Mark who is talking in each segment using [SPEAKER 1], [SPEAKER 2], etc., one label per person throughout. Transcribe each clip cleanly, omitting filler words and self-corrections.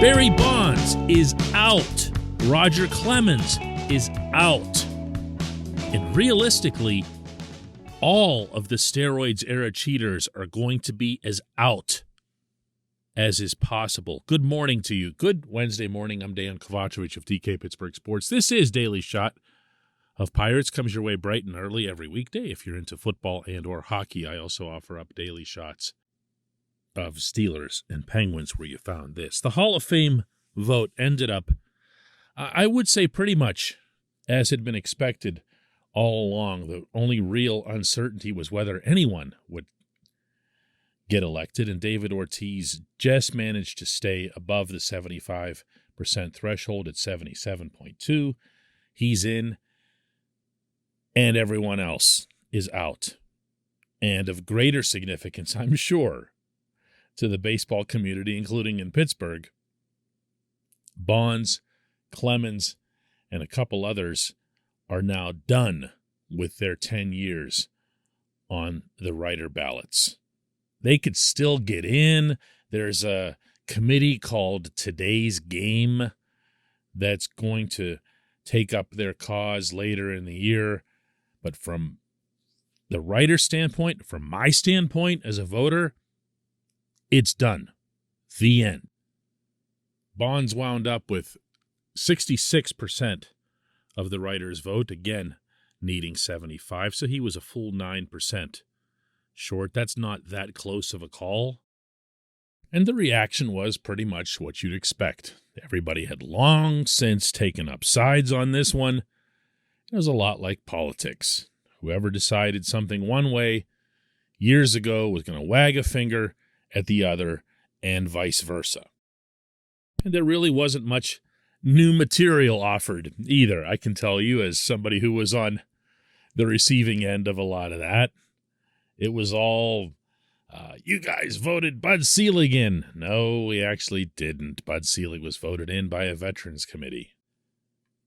[SPEAKER 1] Barry Bonds is out. Roger Clemens is out. And realistically, all of the steroids-era cheaters are going to be as out as is possible. Good morning to you. Good Wednesday morning. I'm Dejan Kovacevic of DK Pittsburgh Sports. This is Daily Shot of Pirates. Comes your way bright and early every weekday. If you're into football and or hockey, I also offer up daily shots of Steelers and Penguins where you found this. The Hall of Fame vote ended up, I would say pretty much as had been expected all along. The only real uncertainty was whether anyone would get elected, and David Ortiz just managed to stay above the 75% threshold at 77.2. He's in, and everyone else is out. And of greater significance, I'm sure, to the baseball community, including in Pittsburgh, Bonds, Clemens, and a couple others are now done with their 10 years on the writer ballots. They could still get in. There's a committee called Today's Game that's going to take up their cause later in the year. But from the writer standpoint, from my standpoint as a voter, it's done. The end. Bonds wound up with 66% of the writer's vote, again, needing 75, so he was a full 9% short. That's not that close of a call. And the reaction was pretty much what you'd expect. Everybody had long since taken up sides on this one. It was a lot like politics. Whoever decided something one way years ago was going to wag a finger at the other, and vice versa. And there really wasn't much new material offered either, I can tell you, as somebody who was on the receiving end of a lot of that. It was all, you guys voted Bud Selig in. No, we actually didn't. Bud Selig was voted in by a veterans committee.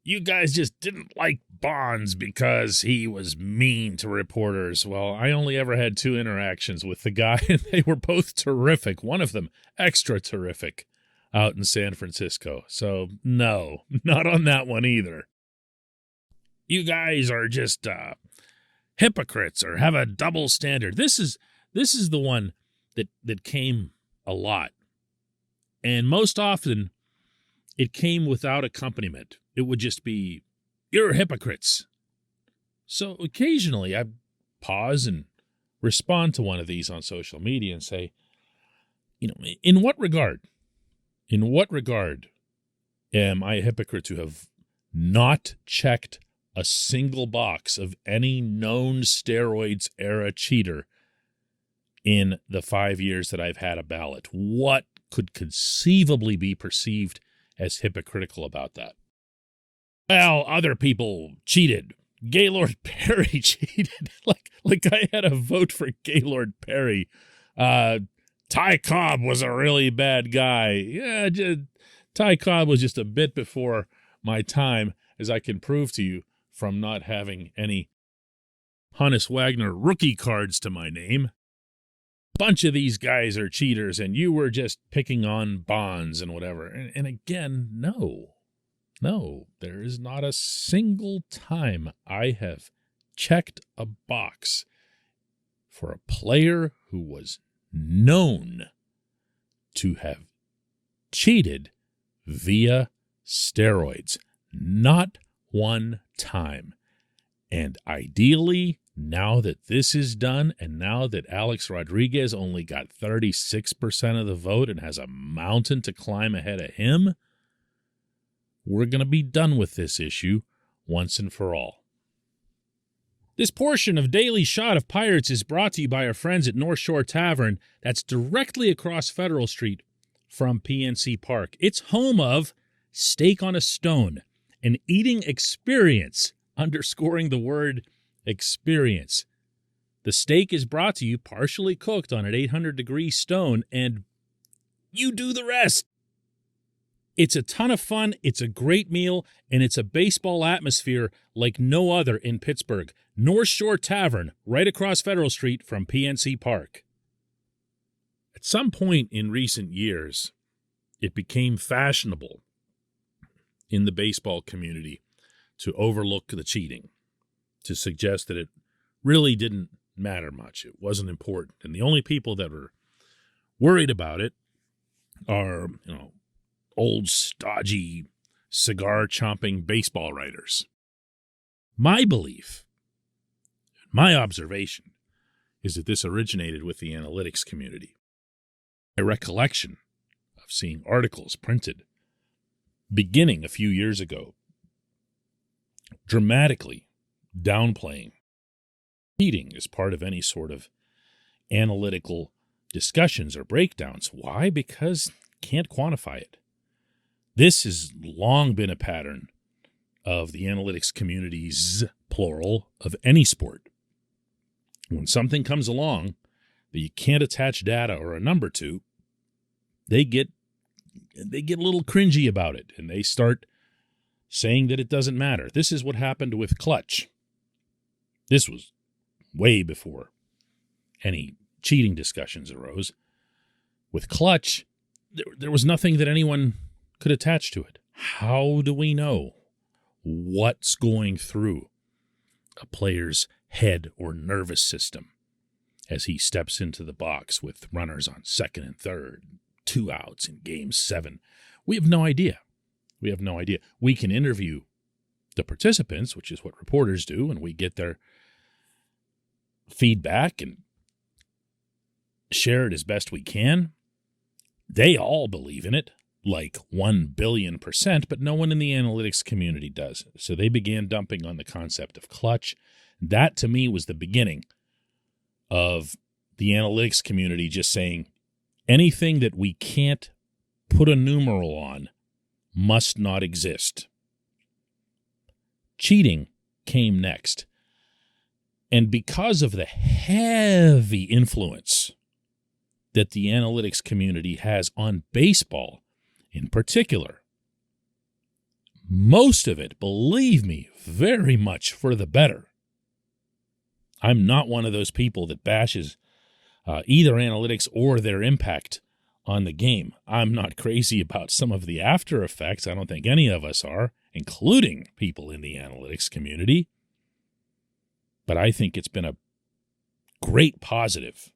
[SPEAKER 1] You guys just didn't like Bonds because he was mean to reporters. Well, I only ever had 2 interactions with the guy, and they were both terrific. One of them extra terrific out in San Francisco. So, no, not on that one either. You guys are just hypocrites or have a double standard. This is the one that came a lot. And most often, it came without accompaniment. It would just be, you're hypocrites. So occasionally I pause and respond to one of these on social media and say, in what regard am I a hypocrite to have not checked a single box of any known steroids era cheater in the 5 years that I've had a ballot? What could conceivably be perceived as hypocritical about that? Well, other people cheated. Gaylord Perry cheated. like I had a vote for Gaylord Perry. Ty Cobb was a really bad guy. Yeah, Ty Cobb was just a bit before my time, as I can prove to you from not having any Hannes Wagner rookie cards to my name. Bunch of these guys are cheaters, and you were just picking on Bonds and whatever. And again, no, there is not a single time I have checked a box for a player who was known to have cheated via steroids. Not one time. And ideally, now that this is done, and now that Alex Rodriguez only got 36% of the vote and has a mountain to climb ahead of him, we're going to be done with this issue once and for all. This portion of Daily Shot of Pirates is brought to you by our friends at North Shore Tavern. That's directly across Federal Street from PNC Park. It's home of Steak on a Stone, an eating experience, underscoring the word experience. The steak is brought to you partially cooked on an 800-degree stone, and you do the rest. It's a ton of fun, it's a great meal, and it's a baseball atmosphere like no other in Pittsburgh. North Shore Tavern, right across Federal Street from PNC Park. At some point in recent years, it became fashionable in the baseball community to overlook the cheating, to suggest that it really didn't matter much. It wasn't important. And the only people that were worried about it are, old, stodgy, cigar-chomping baseball writers. My belief, my observation, is that this originated with the analytics community. My recollection of seeing articles printed beginning a few years ago, dramatically downplaying cheating as part of any sort of analytical discussions or breakdowns. Why? Because can't quantify it. This has long been a pattern of the analytics community's, plural, of any sport. When something comes along that you can't attach data or a number to, they get a little cringy about it, and they start saying that it doesn't matter. This is what happened with clutch. This was way before any cheating discussions arose. With clutch, there was nothing that anyone could attach to it. How do we know what's going through a player's head or nervous system as he steps into the box with runners on second and third, 2 outs in Game 7? We have no idea. We can interview the participants, which is what reporters do, and we get their feedback and share it as best we can. They all believe in it, like 1 billion%, but no one in the analytics community does. So they began dumping on the concept of clutch. That, to me, was the beginning of the analytics community just saying anything that we can't put a numeral on must not exist. Cheating came next. And because of the heavy influence that the analytics community has on baseball in particular, most of it, believe me, very much for the better. I'm not one of those people that bashes either analytics or their impact on the game. I'm not crazy about some of the after effects. I don't think any of us are, including people in the analytics community. But I think it's been a great positive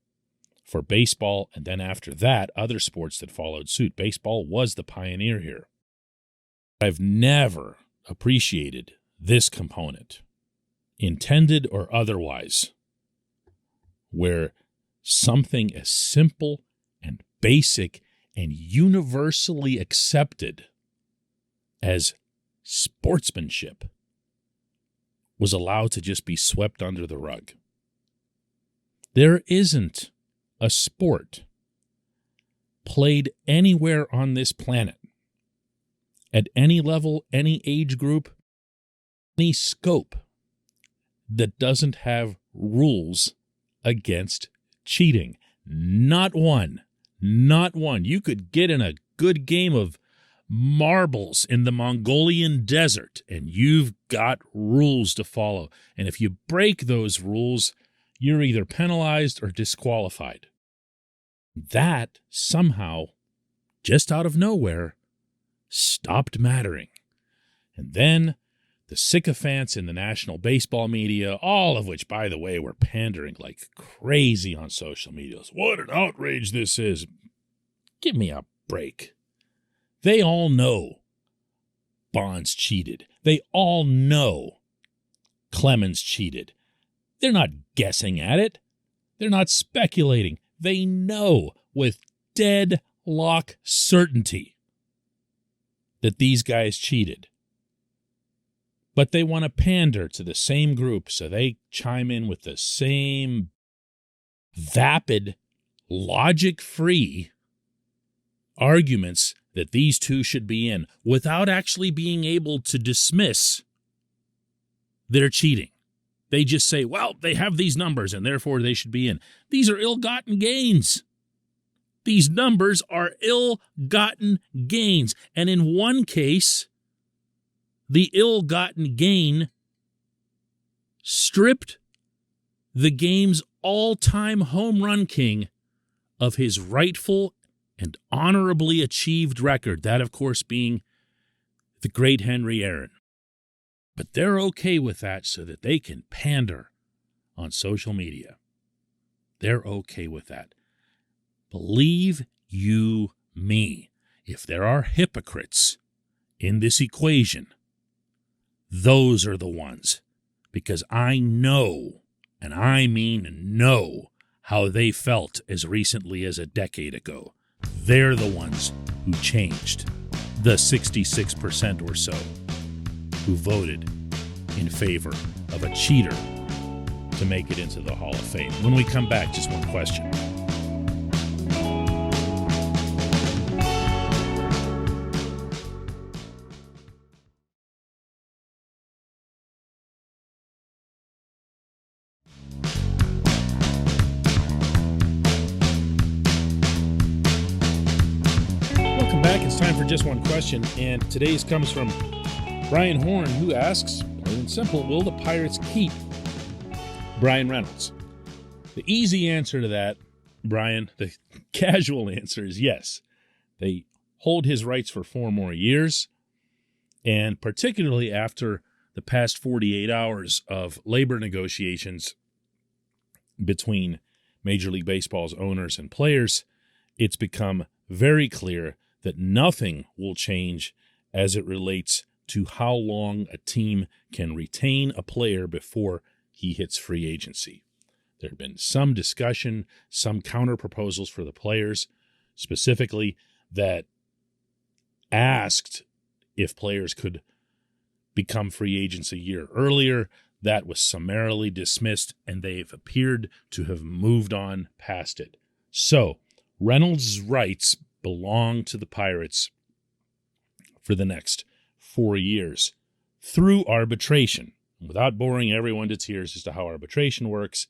[SPEAKER 1] for baseball, and then after that, other sports that followed suit. Baseball was the pioneer here. I've never appreciated this component, intended or otherwise, where something as simple and basic and universally accepted as sportsmanship was allowed to just be swept under the rug. There isn't a sport played anywhere on this planet, at any level, any age group, any scope, that doesn't have rules against cheating. Not one. Not one. You could get in a good game of marbles in the Mongolian desert, and you've got rules to follow. And if you break those rules, you're either penalized or disqualified. That somehow, just out of nowhere, stopped mattering. And then the sycophants in the national baseball media, all of which, by the way, were pandering like crazy on social media. What an outrage this is. Give me a break. They all know Bonds cheated. They all know Clemens cheated. They're not guessing at it. They're not speculating. They know with deadlock certainty that these guys cheated. But they want to pander to the same group, so they chime in with the same vapid, logic-free arguments that these two should be in without actually being able to dismiss their cheating. They just say, well, they have these numbers and therefore they should be in. These are ill-gotten gains. These numbers are ill-gotten gains. And in one case, the ill-gotten gain stripped the game's all-time home run king of his rightful and honorably achieved record, that, of course, being the great Henry Aaron. But they're okay with that so that they can pander on social media. They're okay with that. Believe you me, if there are hypocrites in this equation, those are the ones. Because I know, and I mean know, how they felt as recently as a decade ago. They're the ones who changed, the 66% or so who voted in favor of a cheater to make it into the Hall of Fame. When we come back, just one question. Welcome back. It's time for just one question, and today's comes from Brian Horn, who asks, plain and simple, will the Pirates keep Brian Reynolds? The easy answer to that, Brian, the casual answer is yes. They hold his rights for 4 more years, and particularly after the past 48 hours of labor negotiations between Major League Baseball's owners and players, it's become very clear that nothing will change as it relates to how long a team can retain a player before he hits free agency. There had been some discussion, some counter proposals for the players, specifically that asked if players could become free agents a year earlier. That was summarily dismissed, and they've appeared to have moved on past it. So, Reynolds' rights belong to the Pirates for the next 4 years through arbitration. Without boring everyone to tears as to how arbitration works,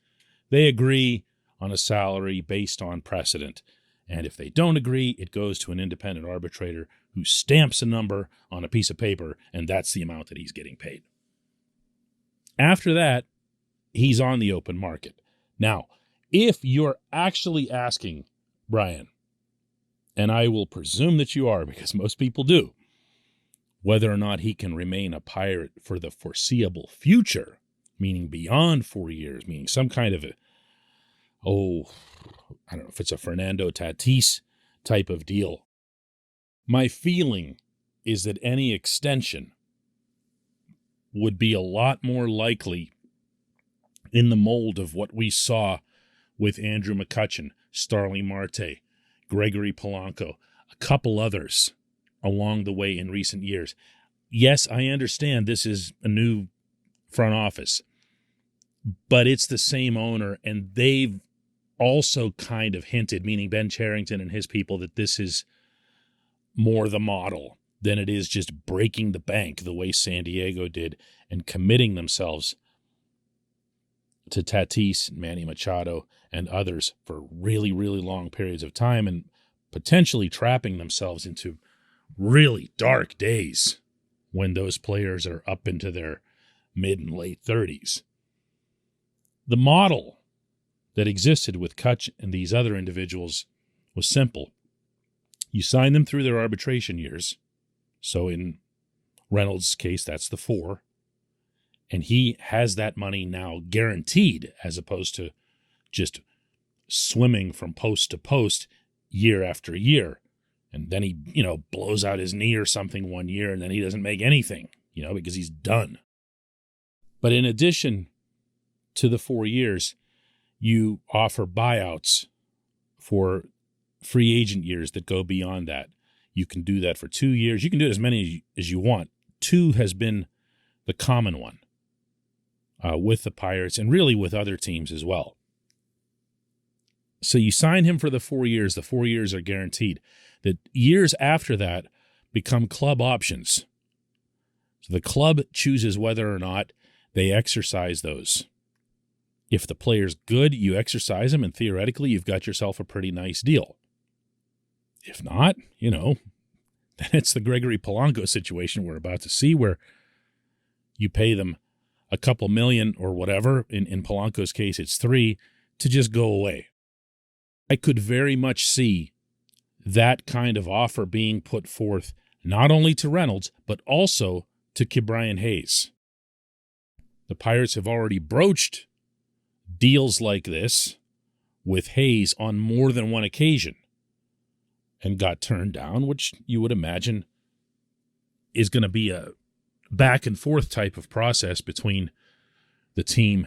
[SPEAKER 1] they agree on a salary based on precedent. And if they don't agree, it goes to an independent arbitrator who stamps a number on a piece of paper, and that's the amount that he's getting paid. After that, he's on the open market. Now, if you're actually asking, Brian, and I will presume that you are because most people do, whether or not he can remain a Pirate for the foreseeable future, meaning beyond 4 years, meaning some kind of I don't know if it's a Fernando Tatis type of deal. My feeling is that any extension would be a lot more likely in the mold of what we saw with Andrew McCutchen, Starling Marte, Gregory Polanco, a couple others along the way in recent years. Yes, I understand this is a new front office, but it's the same owner, and they've also kind of hinted, meaning Ben Cherington and his people, that this is more the model than it is just breaking the bank the way San Diego did and committing themselves to Tatis, Manny Machado, and others for really, really long periods of time and potentially trapping themselves into really dark days when those players are up into their mid and late 30s. The model that existed with Kutch and these other individuals was simple. You sign them through their arbitration years. So in Reynolds' case, that's the 4. And he has that money now guaranteed as opposed to just swimming from post to post year after year. And then he, blows out his knee or something one year and then he doesn't make anything, because he's done. But in addition to the 4 years, you offer buyouts for free agent years that go beyond that. You can do that for 2 years. You can do it as many as you want. 2 has been the common one with the Pirates and really with other teams as well. So you sign him for the 4 years. The 4 years are guaranteed. The years after that become club options. So the club chooses whether or not they exercise those. If the player's good, you exercise him, and theoretically, you've got yourself a pretty nice deal. If not, then it's the Gregory Polanco situation we're about to see where you pay them a couple million or whatever. In Polanco's case, it's 3 to just go away. I could very much see that kind of offer being put forth not only to Reynolds, but also to Ke'Bryan Hayes. The Pirates have already broached deals like this with Hayes on more than one occasion and got turned down, which you would imagine is going to be a back and forth type of process between the team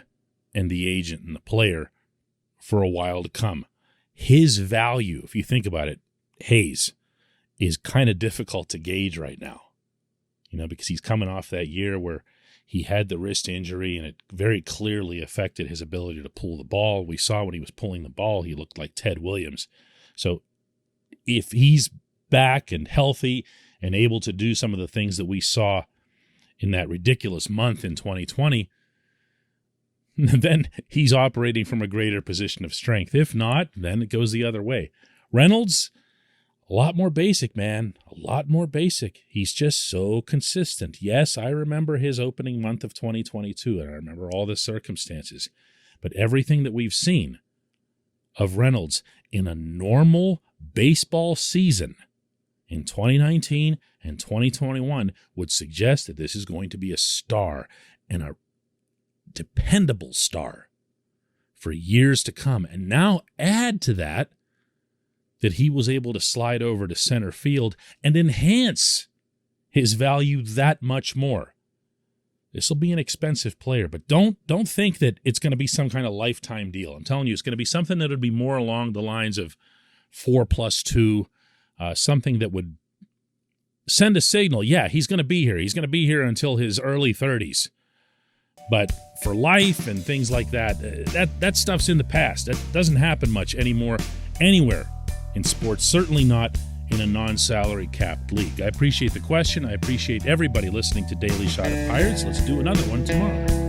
[SPEAKER 1] and the agent and the player for a while to come. His value, if you think about it, Hayes, is kind of difficult to gauge right now, because he's coming off that year where he had the wrist injury and it very clearly affected his ability to pull the ball. We saw when he was pulling the ball, he looked like Ted Williams. So if he's back and healthy and able to do some of the things that we saw in that ridiculous month in 2020, then he's operating from a greater position of strength. If not, then it goes the other way. Reynolds, a lot more basic, man. A lot more basic. He's just so consistent. Yes, I remember his opening month of 2022, and I remember all the circumstances. But everything that we've seen of Reynolds in a normal baseball season in 2019 and 2021 would suggest that this is going to be a star, and a dependable star for years to come. And now add to that he was able to slide over to center field and enhance his value that much more. This will be an expensive player, but don't think that it's going to be some kind of lifetime deal. I'm telling you, it's going to be something that would be more along the lines of 4+2, something that would send a signal. Yeah, he's going to be here. He's going to be here until his early 30s. But for life and things like that, that stuff's in the past. That doesn't happen much anymore anywhere in sports, certainly not in a non-salary capped league. I appreciate the question. I appreciate everybody listening to Daily Shot of Pirates. Let's do another one tomorrow.